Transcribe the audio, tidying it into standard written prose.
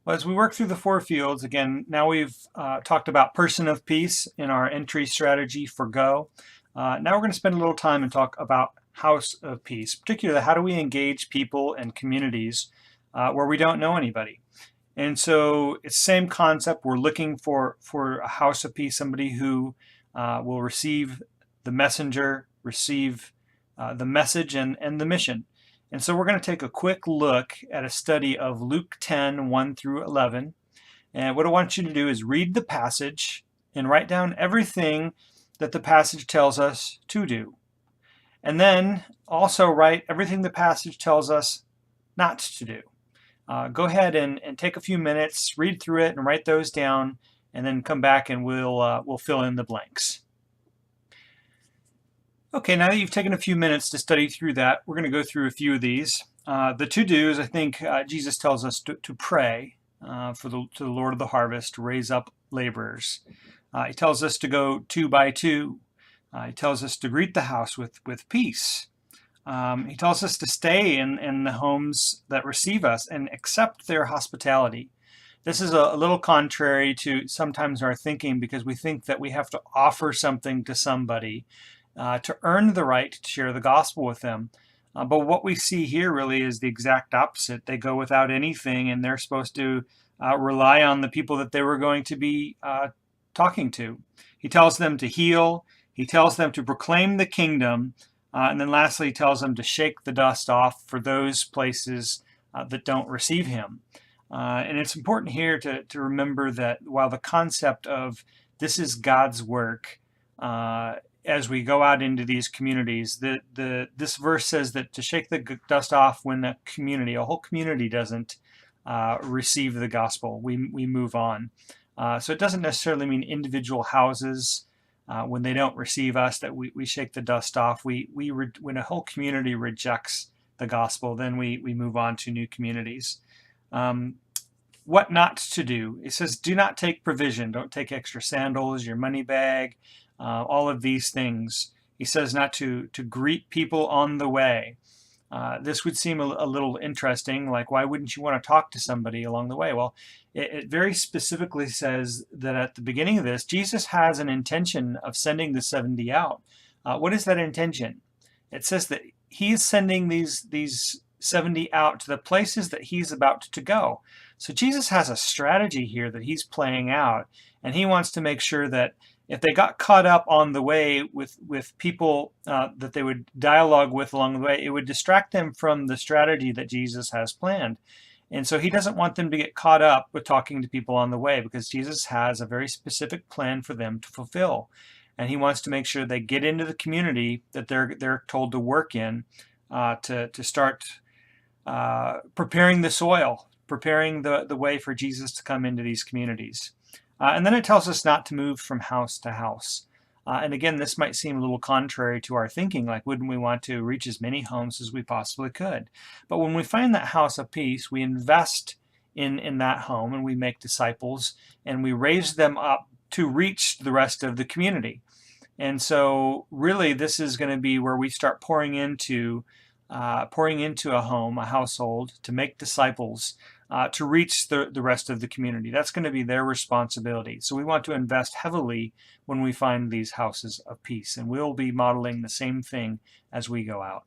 Well, as we work through the four fields, again, now we've talked about person of peace in our entry strategy for Go. Now we're going to spend a little time and talk about house of peace, particularly how do we engage people and communities where we don't know anybody. And so it's the same concept. We're looking for a house of peace, somebody who will receive the messenger, receive the message and the mission. And so we're going to take a quick look at a study of Luke 10, 1 through 11. And what I want you to do is read the passage and write down everything that the passage tells us to do. And then also write everything the passage tells us not to do. Go ahead and take a few minutes, read through it and write those down, and then come back and we'll fill in the blanks. Okay, now that you've taken a few minutes to study through that, we're going to go through a few of these. The to-dos, I think Jesus tells us to pray to the Lord of the harvest, to raise up laborers. He tells us to go 2 by 2. He tells us to greet the house with peace. He tells us to stay in the homes that receive us and accept their hospitality. This is a little contrary to sometimes our thinking, because we think that we have to offer something to somebody to earn the right to share the gospel with them. But what we see here really is the exact opposite. They go without anything, and they're supposed to rely on the people that they were going to be talking to. He tells them to heal. He tells them to proclaim the kingdom. And then lastly, he tells them to shake the dust off for those places that don't receive him. And it's important here to remember that while the concept of this is God's work, as we go out into these communities, this verse says that to shake the dust off when a whole community doesn't receive the gospel, we move on. So it doesn't necessarily mean individual houses when they don't receive us that we shake the dust off. When a whole community rejects the gospel, then we move on to new communities. What not to do? It says, do not take provision. Don't take extra sandals, your money bag, all of these things. He says not to greet people on the way. This would seem a little interesting, like why wouldn't you want to talk to somebody along the way? Well, it very specifically says that at the beginning of this, Jesus has an intention of sending the 70 out. What is that intention? It says that he's sending these 70 out to the places that he's about to go. So Jesus has a strategy here that he's playing out, and he wants to make sure that if they got caught up on the way with people that they would dialogue with along the way, it would distract them from the strategy that Jesus has planned. And so he doesn't want them to get caught up with talking to people on the way, because Jesus has a very specific plan for them to fulfill. And he wants to make sure they get into the community that they're told to work in, to start preparing the soil, preparing the way for Jesus to come into these communities. And then it tells us not to move from house to house. And again, this might seem a little contrary to our thinking, like wouldn't we want to reach as many homes as we possibly could? But when we find that house of peace, we invest in that home and we make disciples and we raise them up to reach the rest of the community. And so really this is going to be where we start pouring into a home, a household, to make disciples, to reach the rest of the community. That's going to be their responsibility. So we want to invest heavily when we find these houses of peace, and we'll be modeling the same thing as we go out.